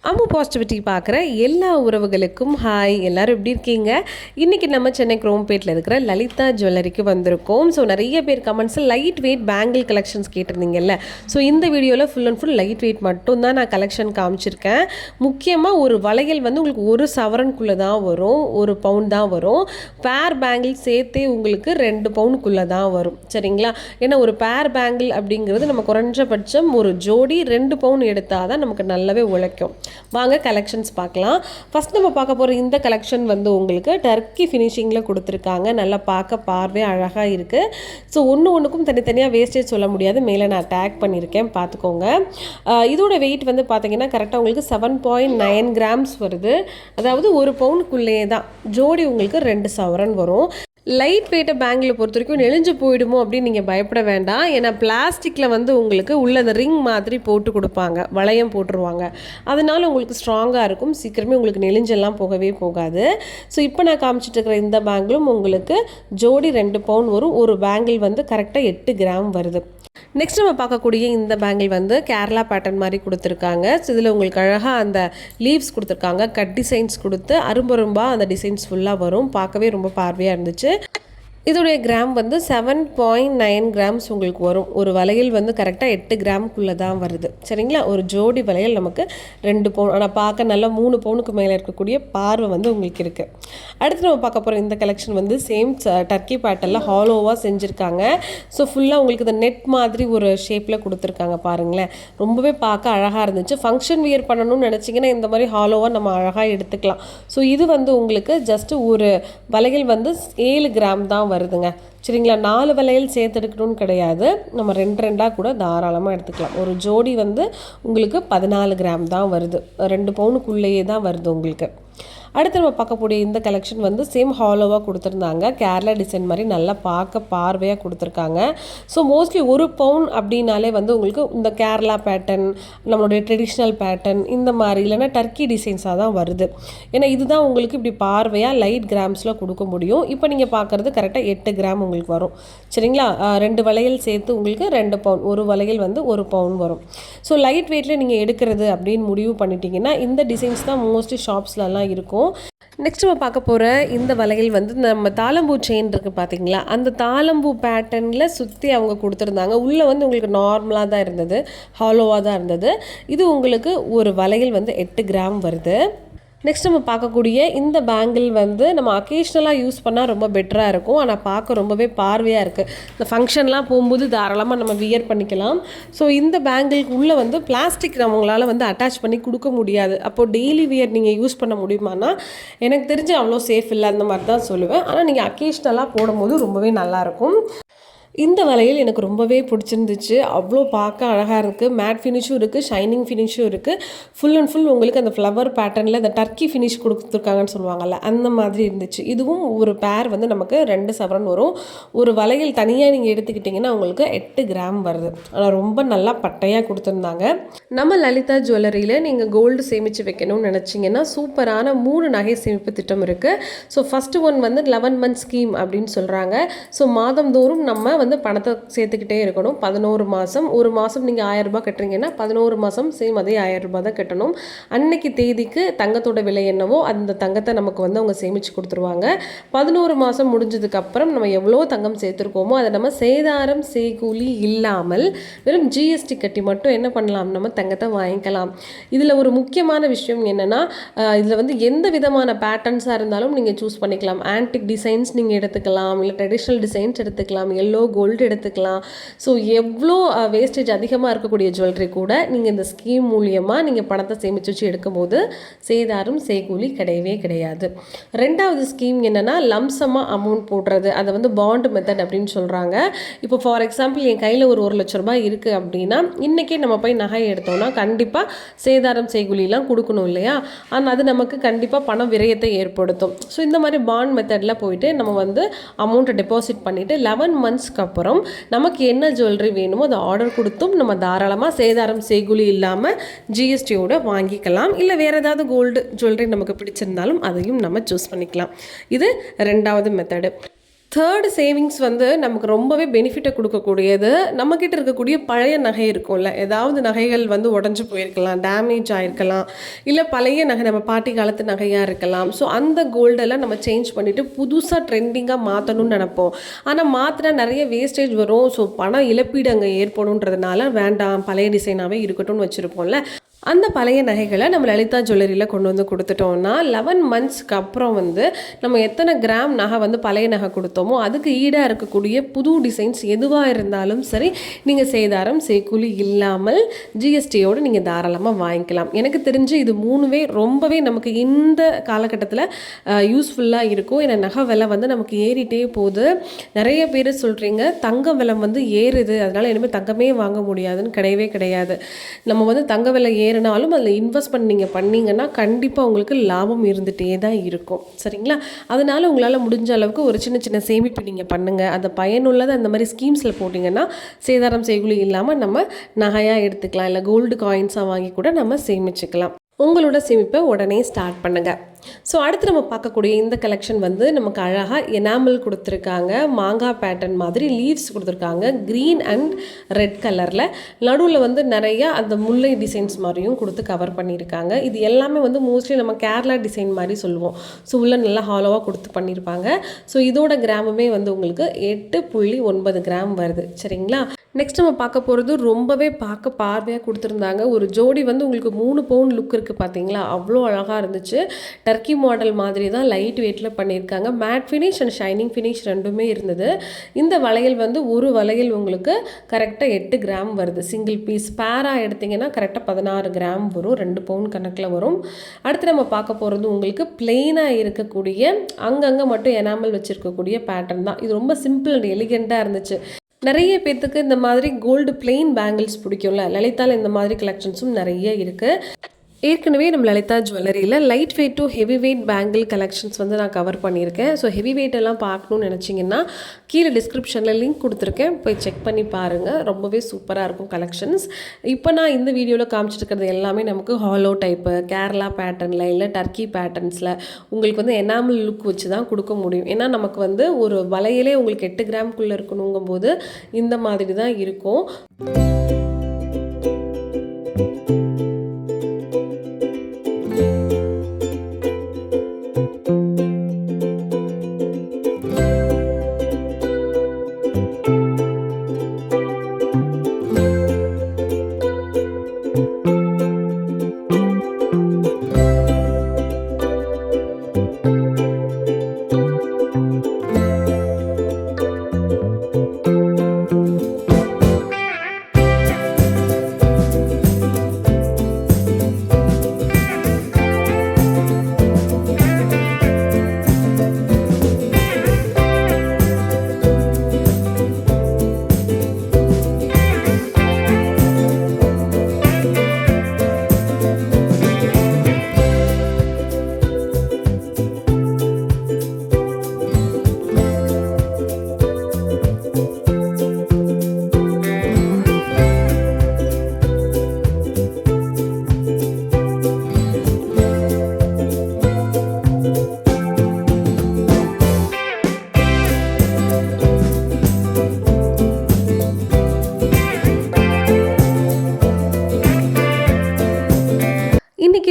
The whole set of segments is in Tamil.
அம்மு பாசிட்டிவிட்டி பார்க்குற எல்லா உறவுகளுக்கும் ஹாய். எல்லோரும் எப்படி இருக்கீங்க? இன்றைக்கி நம்ம சென்னை குரோம்பேட்டில் இருக்கிற லலிதா ஜுவல்லரிக்கு வந்திருக்கோம். ஸோ நிறைய பேர் கமெண்ட்ஸில் லைட் வெயிட் பேங்கிள் கலெக்ஷன்ஸ் கேட்டிருந்தீங்கல்ல. ஸோ இந்த வீடியோவில் full and full light weight மட்டும் தான் நான் கலெக்ஷன் காமிச்சிருக்கேன். முக்கியமாக ஒரு வளையல் வந்து உங்களுக்கு 1 சவரனுக்குள்ளே தான் வரும், 1 பவுன் தான் வரும். பேர் பேங்கிள் சேர்த்தே உங்களுக்கு 2 பவுனுக்குள்ளே தான் வரும். சரிங்களா? ஏன்னா ஒரு பேர் பேங்கிள் அப்படிங்கிறது நம்ம குறைஞ்சபட்சம் ஒரு ஜோடி 2 பவுன் எடுத்தால் தான் நமக்கு நல்லாவே உழைக்கும். வாங்க கலெக்ஷன்ஸ் பார்க்கலாம். ஃபர்ஸ்ட் நம்ம பார்க்க போகிற இந்த கலெக்ஷன் வந்து உங்களுக்கு டர்க்கி ஃபினிஷிங்கில் கொடுத்துருக்காங்க. நல்லா பார்க்க பார்வை அழகாக இருக்குது. ஸோ ஒன்றுக்கும் தனித்தனியாக வேஸ்டேஜ் சொல்ல முடியாது. மேலே நான் டேக் பண்ணியிருக்கேன், பார்த்துக்கோங்க. இதோட வெயிட் வந்து பார்த்தீங்கன்னா கரெக்டாக உங்களுக்கு 7.9 கிராம்ஸ் வருது. அதாவது 1 பவுனுக்குள்ளேயே தான் ஜோடி உங்களுக்கு 2 சவரன் வரும். லைட் வெயிட்டை பேங்கில் பொறுத்த வரைக்கும் நெளிஞ்சு போயிடுமோ அப்படின்னு நீங்கள் பயப்பட வேண்டாம். ஏன்னா பிளாஸ்டிக்கில் வந்து உங்களுக்கு உள்ள அந்த ரிங் மாதிரி போட்டு கொடுப்பாங்க, வளையம் போட்டுருவாங்க. அதனால உங்களுக்கு ஸ்ட்ராங்காக இருக்கும், சீக்கிரமே உங்களுக்கு நெளிஞ்செல்லாம் போகவே போகாது. ஸோ இப்போ நான் காமிச்சிட்டு இருக்கிற இந்த பேங்கிலும் உங்களுக்கு ஜோடி 2 பவுன் வரும். ஒரு பேங்கிள் வந்து கரெக்டாக 8 கிராம் வருது. நெக்ஸ்ட் நம்ம பார்க்கக்கூடிய இந்த பேங்கிள் வந்து கேரளா பேட்டர்ன் மாதிரி கொடுத்துருக்காங்க. ஸோ இதில் உங்களுக்கு அழகாக அந்த லீவ்ஸ் கொடுத்துருக்காங்க, கட் டிசைன்ஸ் கொடுத்து அரும்பரும்பாக அந்த டிசைன்ஸ் ஃபுல்லாக வரும். பார்க்கவே ரொம்ப பார்வையாக இருந்துச்சு. இதோடைய கிராம் வந்து 7.9 கிராம்ஸ் உங்களுக்கு வரும். ஒரு வளையல் வந்து கரெக்டாக 8 கிராமுக்குள்ளே தான் வருது. சரிங்களா? ஒரு ஜோடி வளையல் நமக்கு 2 பவுன், ஆனால் பார்க்க நல்லா 3 பவுனுக்கு மேலே இருக்கக்கூடிய பார்வை வந்து உங்களுக்கு இருக்குது. அடுத்து நம்ம பார்க்க போகிற இந்த கலெக்ஷன் வந்து சேம் டர்க்கி பேட்டர்னில் ஹாலோவாக செஞ்சுருக்காங்க. ஸோ ஃபுல்லாக உங்களுக்கு இந்த நெட் மாதிரி ஒரு ஷேப்பில் கொடுத்துருக்காங்க. பாருங்களேன், ரொம்பவே பார்க்க அழகாக இருந்துச்சு. ஃபங்க்ஷன் வியர் பண்ணணும்னு நினச்சிங்கன்னா இந்த மாதிரி ஹாலோவாக நம்ம அழகாக எடுத்துக்கலாம். ஸோ இது வந்து உங்களுக்கு ஜஸ்ட்டு ஒரு வளையல் வந்து 7 கிராம் தான் வருதுங்க. சரிங்களா? 4 வளையல் சேர்த்து எடுக்கணும்னு கிடையாது, நம்ம 2 கூட தாராளமாக எடுத்துக்கலாம். ஒரு ஜோடி வந்து உங்களுக்கு 14 கிராம் தான் வருது, 2 பவுனுக்குள்ளேயே தான் வருது உங்களுக்கு. அடுத்து நம்ம பார்க்கக்கூடிய இந்த கலெக்ஷன் வந்து சேம் ஹாலோவாக கொடுத்துருந்தாங்க. கேரளா டிசைன் மாதிரி நல்லா பார்க்க பார்வையாக கொடுத்துருக்காங்க. ஸோ மோஸ்ட்லி 1 பவுன் அப்படின்னாலே வந்து உங்களுக்கு இந்த கேரளா பேட்டர்ன், நம்மளுடைய ட்ரெடிஷ்னல் பேட்டர்ன் இந்த மாதிரி இல்லைன்னா டர்க்கி டிசைன்ஸாக தான் வருது. ஏன்னா இதுதான் உங்களுக்கு இப்படி பார்வையாக லைட் கிராம்ஸில் கொடுக்க முடியும். இப்போ நீங்கள் பார்க்குறது கரெக்டாக 8 கிராம் உங்களுக்கு வரும். சரிங்களா? 2 வளையல் சேர்த்து உங்களுக்கு 2 பவுன், ஒரு வளையல் வந்து 1 பவுன் வரும். ஸோ லைட் வெயிட்டில் நீங்கள் எடுக்கிறது அப்படின்னு முடிவு பண்ணிட்டீங்கன்னா இந்த டிசைன்ஸ் தான் மோஸ்ட்லி ஷாப்ஸ்லலாம் இருக்கும். நெக்ஸ்ட் நம்ம பார்க்க போகிற இந்த வளையல் வந்து நம்ம தாளம்பூ செயின் இருக்குது பார்த்தீங்களா, அந்த தாளம்பூ பேட்டர்னில் சுற்றி அவங்க கொடுத்துருந்தாங்க. உள்ளே வந்து உங்களுக்கு நார்மலாக தான் இருந்தது, ஹாலோவாக தான் இருந்தது. இது உங்களுக்கு ஒரு வளையல் வந்து 8 கிராம் வருது. நெக்ஸ்ட் நம்ம பார்க்கக்கூடிய இந்த பேங்கிள் வந்து நம்ம அக்கேஷ்னலாக யூஸ் பண்ணால் ரொம்ப பெட்டராக இருக்கும். ஆனால் பார்க்க ரொம்பவே பார்வையாக இருக்குது. இந்த ஃபங்க்ஷன்லாம் போகும்போது தாராளமாக நம்ம வியர் பண்ணிக்கலாம். ஸோ இந்த பேங்கிளுக்கு உள்ளே வந்து பிளாஸ்டிக் நம்மளால் வந்து அட்டாச் பண்ணி கொடுக்க முடியாது. அப்போது டெய்லி வியர் நீங்கள் யூஸ் பண்ண முடியுமானா எனக்கு தெரிஞ்சு அவ்வளோ சேஃப் இல்லை, அந்த மாதிரி தான் சொல்லுவேன். ஆனால் நீங்கள் அக்கேஷ்னலாக போடும்போது ரொம்பவே நல்லாயிருக்கும். இந்த வளையல் எனக்கு ரொம்பவே பிடிச்சிருந்துச்சு. அவ்வளோ பார்க்க அழகாக இருக்குது. மேட் ஃபினிஷும் இருக்குது, ஷைனிங் ஃபினிஷும் இருக்குது. ஃபுல் அண்ட் ஃபுல் உங்களுக்கு அந்த ஃப்ளவர் பேட்டர்னில் அந்த டர்க்கி ஃபினிஷ் கொடுத்துருக்காங்கன்னு சொல்லுவாங்கள்ல, அந்த மாதிரி இருந்துச்சு. இதுவும் ஒரு பேர் வந்து நமக்கு 2 சவரன் வரும். ஒரு வளையல் தனியாக நீங்கள் எடுத்துக்கிட்டிங்கன்னா உங்களுக்கு 8 கிராம் வருது. ஆனால் ரொம்ப நல்லா பட்டையாக கொடுத்துருந்தாங்க. நம்ம லலிதா ஜுவல்லரியில் நீங்கள் கோல்டு சேமித்து வைக்கணும்னு நினச்சிங்கன்னா சூப்பரான 3 நகை சேமிப்பு திட்டம் இருக்குது. ஸோ ஃபஸ்ட்டு ஒன் வந்து 11 மந்த் ஸ்கீம் அப்படின்னு சொல்கிறாங்க. ஸோ மாதந்தோறும் நம்ம வந்து பணத்தை சேர்த்துக்கிட்டே இருக்கணும். 11 மாதம், ஒரு மாதம் நீங்கள் 1000 ரூபாய் கட்டுறீங்கன்னா 11 மாதம் சேம் அதே 1000 ரூபாய் தான் கட்டணும். அன்னைக்கு தேதிக்கு தங்கத்தோட விலை என்னவோ அந்த தங்கத்தை நமக்கு வந்து அவங்க சேமித்து கொடுத்துருவாங்க. 11 மாதம் முடிஞ்சதுக்கப்புறம் நம்ம எவ்வளோ தங்கம் சேர்த்துருக்கோமோ அதை நம்ம சேதாரம் செய்கூலி இல்லாமல் வெறும் ஜிஎஸ்டி கட்டி மட்டும் என்ன பண்ணலாம், நம்ம தங்கத்தை வாங்கிக்கலாம். இதில் ஒரு முக்கியமான விஷயம் என்னென்னா, இதில் வந்து எந்த விதமான பேட்டர்ன்ஸாக இருந்தாலும் நீங்கள் சூஸ் பண்ணிக்கலாம். ஆன்டிக் டிசைன்ஸ் நீங்கள் எடுத்துக்கலாம், இல்லை ட்ரெடிஷ்னல் டிசைன்ஸ் எடுத்துக்கலாம், எல்லோ கோல்டு எடுத்துக்கலாம். ஸோ எவ்வளோ வேஸ்டேஜ் அதிகமாக இருக்கக்கூடிய ஜுவல்லரி கூட நீங்கள் இந்த ஸ்கீம் மூலியமாக நீங்கள் பணத்தை சேமித்து வச்சு எடுக்கும்போது சேதாரம் செய்கூலி கிடையவே கிடையாது. 2வது ஸ்கீம் என்னென்னா லம்சமாக அமௌண்ட் போடுறது, அதை வந்து பாண்ட் மெத்தட் அப்படின்னு சொல்கிறாங்க. இப்போ ஃபார் எக்ஸாம்பிள் என் கையில் ஒரு 1 லட்ச ரூபாய் இருக்குது அப்படின்னா இன்றைக்கே நம்ம போய் நகை எடுத்தோம்னா கண்டிப்பாக சேதாரம் செய்கூலிலாம் கொடுக்கணும் இல்லையா? ஆனால் அது நமக்கு கண்டிப்பாக பண விரயத்தை ஏற்படுத்தும். ஸோ இந்த மாதிரி பாண்ட் மெத்தடில் போயிட்டு நம்ம வந்து அமௌண்ட்டை டெபாசிட் பண்ணிவிட்டு 11 மந்த்ஸ்க்கு அப்புறம் நமக்கு என்ன ஜுவல்லரி வேணுமோ அதை ஆர்டர் கொடுத்தும் நம்ம தாராளமாக சேதாரம் செய்கூலி இல்லாமல் ஜிஎஸ்டியோட வாங்கிக்கலாம். இல்லை வேறு ஏதாவது கோல்டு ஜுவல்லரி நமக்கு பிடிச்சிருந்தாலும் அதையும் நம்ம சூஸ் பண்ணிக்கலாம். இது 2வது மெத்தடு. தேர்ட் சேவிங்ஸ் வந்து நமக்கு ரொம்பவே பெனிஃபிட்டை கொடுக்கக்கூடியது. நம்மக்கிட்ட இருக்கக்கூடிய பழைய நகை இருக்கும்ல, ஏதாவது நகைகள் வந்து உடஞ்சி போயிருக்கலாம், டேமேஜ் ஆகிருக்கலாம், இல்லை பழைய நகை நம்ம பாட்டி காலத்து நகையாக இருக்கலாம். ஸோ அந்த கோல்டெல்லாம் நம்ம சேஞ்ச் பண்ணிவிட்டு புதுசாக ட்ரெண்டிங்காக மாற்றணும்னு நினப்போம். ஆனால் மாற்றினா நிறைய வேஸ்டேஜ் வரும். ஸோ பண இழப்பீடு அங்கே ஏற்படும்ன்றதுனால வேண்டாம், பழைய டிசைனாகவே இருக்கட்டும்னு வச்சுருப்போம்ல. அந்த பழைய நகைகளை நம்ம லலிதா ஜுவல்லரியில் கொண்டு வந்து கொடுத்துட்டோம்னா 11 மந்த்ஸ்க்கு அப்புறம் வந்து நம்ம எத்தனை கிராம் நகை வந்து பழைய நகை கொடுத்தோமோ அதுக்கு ஈடாக இருக்கக்கூடிய புது டிசைன்ஸ் எதுவாக இருந்தாலும் சரி, நீங்கள் சேதாரம் செய்கூலி இல்லாமல் ஜிஎஸ்டியோடு நீங்கள் தாராளமாக வாங்கிக்கலாம். எனக்கு தெரிஞ்சு இது மூணுவே ரொம்பவே நமக்கு இந்த காலகட்டத்தில் யூஸ்ஃபுல்லாக இருக்கும். ஏன்னா நகை விலை வந்து நமக்கு ஏறிட்டே போகுது. நிறைய பேர் சொல்கிறீங்க தங்க விலை வந்து ஏறுது, அதனால் இனிமேல் தங்கமே வாங்க முடியாதுன்னு. கிடையவே கிடையாது. நம்ம வந்து தங்க விலை ஏறினாலும் அதில் இன்வெஸ்ட்மெண்ட் நீங்கள் பண்ணிங்கன்னா கண்டிப்பாக உங்களுக்கு லாபம் இருந்துகிட்டே தான் இருக்கும். சரிங்களா? அதனால் உங்களால் முடிஞ்ச அளவுக்கு ஒரு சின்ன சின்ன சேமிப்பு நீங்கள் பண்ணுங்கள். அந்த பயனுள்ளதை அந்த மாதிரி ஸ்கீம்ஸில் போட்டிங்கன்னா சேதாரம் செய்கூலி இல்லாமல் நம்ம நகையாக எடுத்துக்கலாம், இல்லை கோல்டு காயின்ஸாக வாங்கி கூட நம்ம சேமிச்சுக்கலாம். உங்களோட சேமிப்பை உடனே ஸ்டார்ட் பண்ணுங்கள். ஸோ அடுத்து நம்ம பார்க்கக்கூடிய இந்த கலெக்ஷன் வந்து நமக்கு அழகாக எனாமல் கொடுத்துருக்காங்க. மாங்காய் பேட்டர்ன் மாதிரி லீவ்ஸ் கொடுத்துருக்காங்க, க்ரீன் அண்ட் ரெட் கலரில். நடுவில் வந்து நிறையா அந்த முல்லை டிசைன்ஸ் மாதிரியும் கொடுத்து கவர் பண்ணியிருக்காங்க. இது எல்லாமே வந்து மோஸ்ட்லி நம்ம கேரளா டிசைன் மாதிரி சொல்லுவோம். ஸோ உள்ள நல்லா ஹாலோவாக கொடுத்து பண்ணியிருப்பாங்க. ஸோ இதோட கிராமுமே வந்து உங்களுக்கு 8.9 கிராம் வருது. சரிங்களா? நெக்ஸ்ட் நம்ம பார்க்க போகிறது ரொம்பவே பார்வையாக கொடுத்துருந்தாங்க. ஒரு ஜோடி வந்து உங்களுக்கு 3 பவுன் லுக் இருக்குது பார்த்தீங்களா, அவ்வளோ அழகாக இருந்துச்சு. டர்க்கி மாடல் மாதிரி தான் லைட் வெயிட்டில் பண்ணியிருக்காங்க. Matte finish and shining finish ரெண்டுமே இருந்தது. இந்த வளையல் வந்து ஒரு வளையல் உங்களுக்கு கரெக்டாக 8 கிராம் வருது. சிங்கிள் பீஸ் பேராக எடுத்திங்கன்னா கரெக்டாக 16 கிராம் வரும், 2 பவுன் கணக்கில் வரும். அடுத்து நம்ம பார்க்க போகிறது உங்களுக்கு பிளெயினாக இருக்கக்கூடிய அங்கங்கே மட்டும் எனாமல் வச்சுருக்கக்கூடிய பேட்டர்ன் தான். இது ரொம்ப சிம்பிள் அண்ட் எலிகெண்ட்டாக இருந்துச்சு. நிறைய பேர்த்துக்கு இந்த மாதிரி கோல்டு பிளெயின் பேங்கிள்ஸ் பிடிக்கும்ல, லலிதாவில் இந்த மாதிரி கலெக்ஷன்ஸும் நிறைய இருக்குது. ஏற்கனவே நம்ம லலிதா ஜுவல்லரியில் light weight to heavy weight bangle collections வந்து நான் கவர் பண்ணியிருக்கேன். ஸோ ஹெவி வெயிட் எல்லாம் பார்க்கணுன்னு நினச்சிங்கன்னா கீழே டிஸ்கிரிப்ஷனில் லிங்க் கொடுத்துருக்கேன், போய் செக் பண்ணி பாருங்கள். ரொம்பவே சூப்பராக இருக்கும் கலெக்ஷன்ஸ். இப்போ நான் இந்த வீடியோவில் காமிச்சிருக்கிறது எல்லாமே நமக்கு ஹாலோ டைப்பு, கேரளா பேட்டர்னில், இல்லை டர்க்கி பேட்டர்ன்ஸில் உங்களுக்கு வந்து எனாமல் லுக் வச்சு தான் கொடுக்க முடியும். ஏன்னா நமக்கு வந்து ஒரு வளையலே உங்களுக்கு 8 கிராம்குள்ளே இருக்கணுங்கும் போது இந்த மாதிரி தான் இருக்கும்.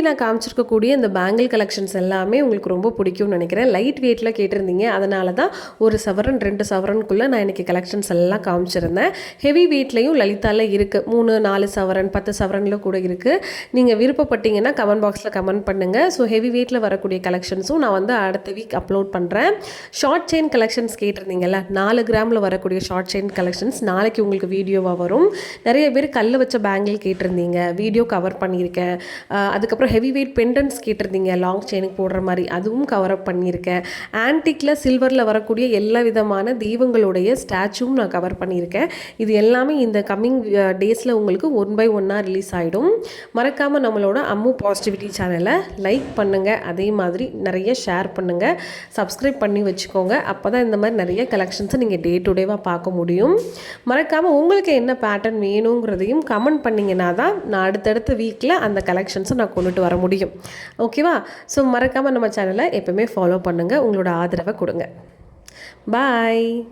நான் காமிச்சிருக்கக்கூடிய இந்த பேங்கிள் கலெக்ஷன்ஸ் எல்லாமே உங்களுக்கு ரொம்ப பிடிக்கும்னு நினைக்கிறேன். லைட் வெயிட்டில் கேட்டிருந்தீங்க, அதனால தான் 1 சவரன் 2 சவரனுக்குள்ளே நான் இன்றைக்கி கலெக்ஷன்ஸ் எல்லாம் காமிச்சிருந்தேன். ஹெவி வெயிட்லையும் லலிதாவில் இருக்குது. 3, 4 சவரன் 10 சவரனில் கூட இருக்குது. நீங்கள் விருப்பப்பட்டீங்கன்னா கமெண்ட் பாக்ஸில் கமெண்ட் பண்ணுங்கள். ஸோ ஹெவி வெயிட்டில் வரக்கூடிய கலெக்ஷன்ஸும் நான் வந்து அடுத்த வீக் அப்லோட் பண்ணுறேன். ஷார்ட் செயின் கலெக்ஷன்ஸ் கேட்டிருந்தீங்கல்ல, 4 கிராமில் வரக்கூடிய ஷார்ட் செயின் கலெக்ஷன்ஸ் நாளைக்கு உங்களுக்கு வீடியோவாக வரும். நிறைய பேர் கல் வச்ச பேங்கிள் கேட்டிருந்தீங்க, வீடியோ கவர் பண்ணியிருக்கேன். அதுக்கப்புறம் ஹெவி வெயிட் பெண்டன்ஸ் கேட்டிருந்தீங்க, லாங் செயினுக்கு போடுற மாதிரி, அதுவும் கவர் அப் பண்ணியிருக்கேன். ஆன்டிக்கில் சில்வரில் வரக்கூடிய எல்லா விதமான தெய்வங்களுடைய ஸ்டாச்சுவும் நான் கவர் பண்ணியிருக்கேன். இது எல்லாமே இந்த கம்மிங் டேஸில் உங்களுக்கு 1 by 1 ரிலீஸ் ஆகிடும். மறக்காமல் நம்மளோட அம்மு பாசிட்டிவிட்டி சேனலை லைக் பண்ணுங்கள், அதே மாதிரி நிறைய ஷேர் பண்ணுங்கள், சப்ஸ்கிரைப் பண்ணி வச்சுக்கோங்க. அப்போ தான் இந்த மாதிரி நிறைய கலெக்ஷன்ஸை நீங்கள் டே டு டேவாக பார்க்க முடியும். மறக்காமல் உங்களுக்கு என்ன பேட்டர்ன் வேணுங்கிறதையும் கமெண்ட் பண்ணிங்கன்னா தான் நான் அடுத்தடுத்த வீக்கில் அந்த கலெக்ஷன்ஸை நான் கொண்டுட்டு வர முடியும். ஓகேவா? ஸோ மறக்காமல் நம்ம சேனலை எப்பவுமே ஃபாலோ பண்ணுங்கள், உங்களோட ஆதரவை கொடுங்க. பாய்.